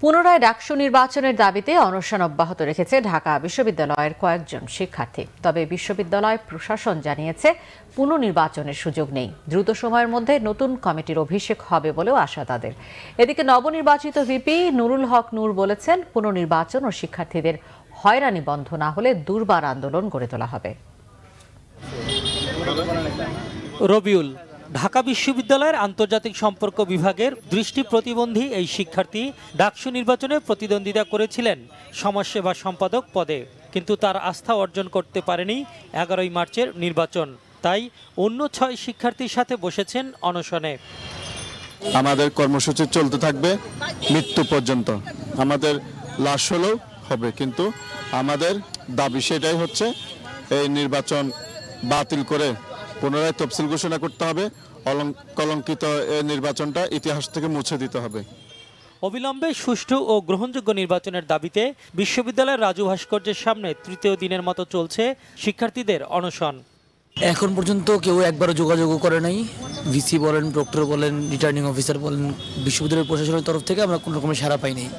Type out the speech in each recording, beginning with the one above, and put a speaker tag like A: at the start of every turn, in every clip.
A: পুনরায় ডাকসু নির্বাচনের দাবিতে অনশন অব্যাহত রেখেছে ঢাকা বিশ্ববিদ্যালয়ের কয়েকজন শিক্ষার্থী। তবে বিশ্ববিদ্যালয় প্রশাসন জানিয়েছে পুনর্নির্বাচনের সুযোগ নেই। দ্রুত সময়ের মধ্যে নতুন কমিটির অভিষেক হবে বলেও আশা তাদের। এদিকে নবনির্বাচিত ভিপি নুরুল হক নূর বলেছেন, পুনর্নির্বাচন ও শিক্ষার্থীদের হয়রানি বন্ধ না হলে দুর্বার আন্দোলন গড়ে তোলা হবে।
B: রবিউল ঢাকা বিশ্ববিদ্যালয়ের আন্তর্জাতিক সম্পর্ক বিভাগের দৃষ্টি প্রতিবন্ধী এই শিক্ষার্থী ডাকসু নির্বাচনে প্রতিদ্বন্দ্বিতা করেছিলেন সমাজসেবা সম্পাদক পদে, কিন্তু তার আস্থা অর্জন করতে পারেনি 11 মার্চের নির্বাচন। তাই অন্য 6 শিক্ষার্থীর সাথে বসেছেন অনশনে।
C: আমাদের কর্মসূচি চলতে থাকবে মৃত্যু পর্যন্ত। আমাদের লাশ হলেও হবে, কিন্তু আমাদের দাবি সেটাই হচ্ছে এই নির্বাচন বাতিল করে পুনরায় তফসিল ঘোষণা করতে হবে। কলঙ্কিত এই নির্বাচনটা ইতিহাস থেকে মুছে দিতে হবে।
B: অবিলম্বে সুষ্ঠু ও গ্রহণযোগ্য নির্বাচনের দাবিতে বিশ্ববিদ্যালয়ের রাজু ভাস্কর্যের সামনে তৃতীয় দিনের মতো চলছে শিক্ষার্থীদের অনশন।
D: এখন পর্যন্ত কেউ একবারও যোগাযোগ করে নাই। ভিসি বলেন, প্রক্টর বলেন, রিটার্নিং অফিসার বলেন, বিশ্ববিদ্যালয়ের প্রশাসনের তরফ থেকে আমরা কোনো রকমের সাড়া পাই নাই।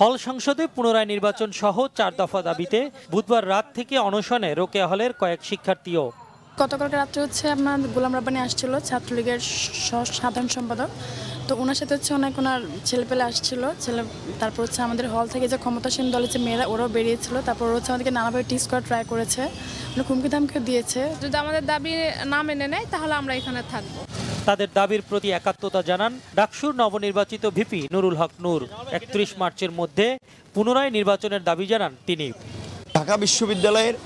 B: হল সংসদে পুনরায় নির্বাচন সহ 4 দফা দাবিতে বুধবার রাত থেকে অনশনে রোকেয়া হলের কয়েক শিক্ষার্থীও।
E: গতকালকে রাত্রে আপনার গোলাম রাব্বানী আসছিল, ছাত্রলীগের সাধারণ সম্পাদক। তো ওনার সাথে ওনার ছেলেপেলে আসছিল, তারপর আমাদের হল থেকে যে ক্ষমতাসীন দলের যে মেয়েরা ওরাও বেরিয়েছিল। তারপর আমাদেরকে নানাভাবে টিজ করা ট্রাই করেছে, হুমকি ধামকিও দিয়েছে।
F: যদি আমাদের দাবি না মেনে নেয় তাহলে আমরা এখানে থাকবো।
B: তাদের দাবির প্রতি একাত্মতা জানান ডাকসুর নবনির্বাচিত ভিপি নুরুল হক নূর। 31 মার্চের মধ্যে পুনরায় নির্বাচনের দাবি জানান তিনি।
G: ঢাকা বিশ্ববিদ্যালয়ের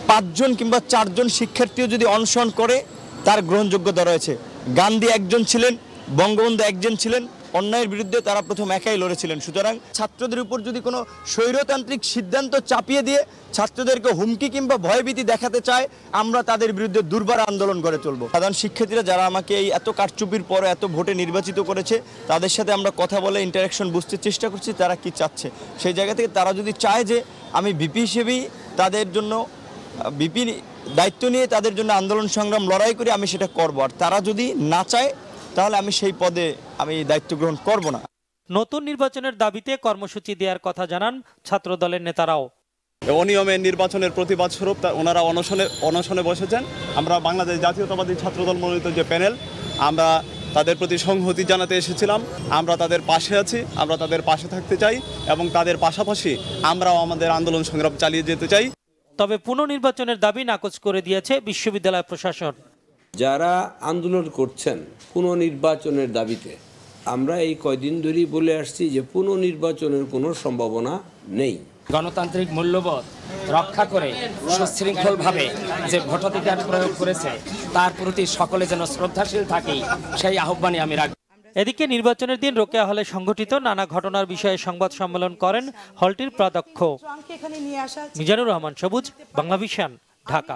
G: 5 জন কিংবা 4 জন শিক্ষার্থীও যদি অনশন করে তার গ্রহণযোগ্যতা রয়েছে। গান্ধী একজন ছিলেন, বঙ্গবন্ধু একজন ছিলেন, অন্যায়ের বিরুদ্ধে তারা প্রথম একাই লড়েছিলেন। সুতরাং ছাত্রদের উপর যদি কোনো স্বৈরতান্ত্রিক সিদ্ধান্ত চাপিয়ে দিয়ে ছাত্রদেরকে হুমকি কিংবা ভয়ভীতি দেখাতে চায়, আমরা তাদের বিরুদ্ধে দুর্বার আন্দোলন করে চলব। সাধারণ শিক্ষার্থীরা যারা আমাকে এই এত কারচুপির পরে এত ভোটে নির্বাচিত করেছে, তাদের সাথে আমরা কথা বলে ইন্টারাকশন বুঝতে চেষ্টা করছি তারা কি চাচ্ছে। সেই জায়গা থেকে তারা যদি চায় যে আমি ভিপি হিসেবেই তাদের জন্য ভিপি দায়িত্ব নিয়ে তাদের জন্য আন্দোলন সংগ্রাম লড়াই করি, আমি সেটা করব। আর তারা যদি না চায় তাহলে আমি সেই পদে দায়িত্ব গ্রহণ করব না।
B: নতুন নির্বাচনের দাবিতে কর্মসূচি দেওয়ার কথা জানান ছাত্র দলের নেতারাও।
H: অনিয়মের নির্বাচনের প্রতিবাদ স্বরূপ ওনারা অনশনে বসেছেন। আমরা বাংলাদেশ জাতীয়তাবাদী ছাত্রদল মনোনীত যে প্যানেল, আমরা তাদের প্রতি সংহতি জানাতে এসেছিলাম। আমরা তাদের পাশে আছি, আমরা তাদের পাশে থাকতে চাই এবং তাদের পাশাপাশি আমরাও আমাদের আন্দোলন সংগ্রাম চালিয়ে যেতে চাই।
B: তবে পুনর্নির্বাচনের দাবি নাকচ করে দিয়েছে বিশ্ববিদ্যালয় প্রশাসন।
I: যারা আন্দোলন করছেন পুনর্নির্বাচনের দাবিতে, আমরা এই কয়দিন ধরেই বলে আসছি যে পুনর্নির্বাচনের কোনো সম্ভাবনা নেই।
J: গণতান্ত্রিক মূল্যবোধ রক্ষা করে সুশৃঙ্খলভাবে যে ভোটাধিকার প্রয়োগ করেছে তার প্রতি সকলে যেন শ্রদ্ধাশীল থাকি, সেই আহ্বানই আমি রাখব।
B: এদিকে নির্বাচনের দিন রোকেয়া হলে সংঘটিত নানা ঘটনার বিষয়ে সংবাদ সম্মেলন করেন হলটির প্রাধ্যক্ষ মিজানুর রহমান সবুজ, বাংলাভিশন, ঢাকা।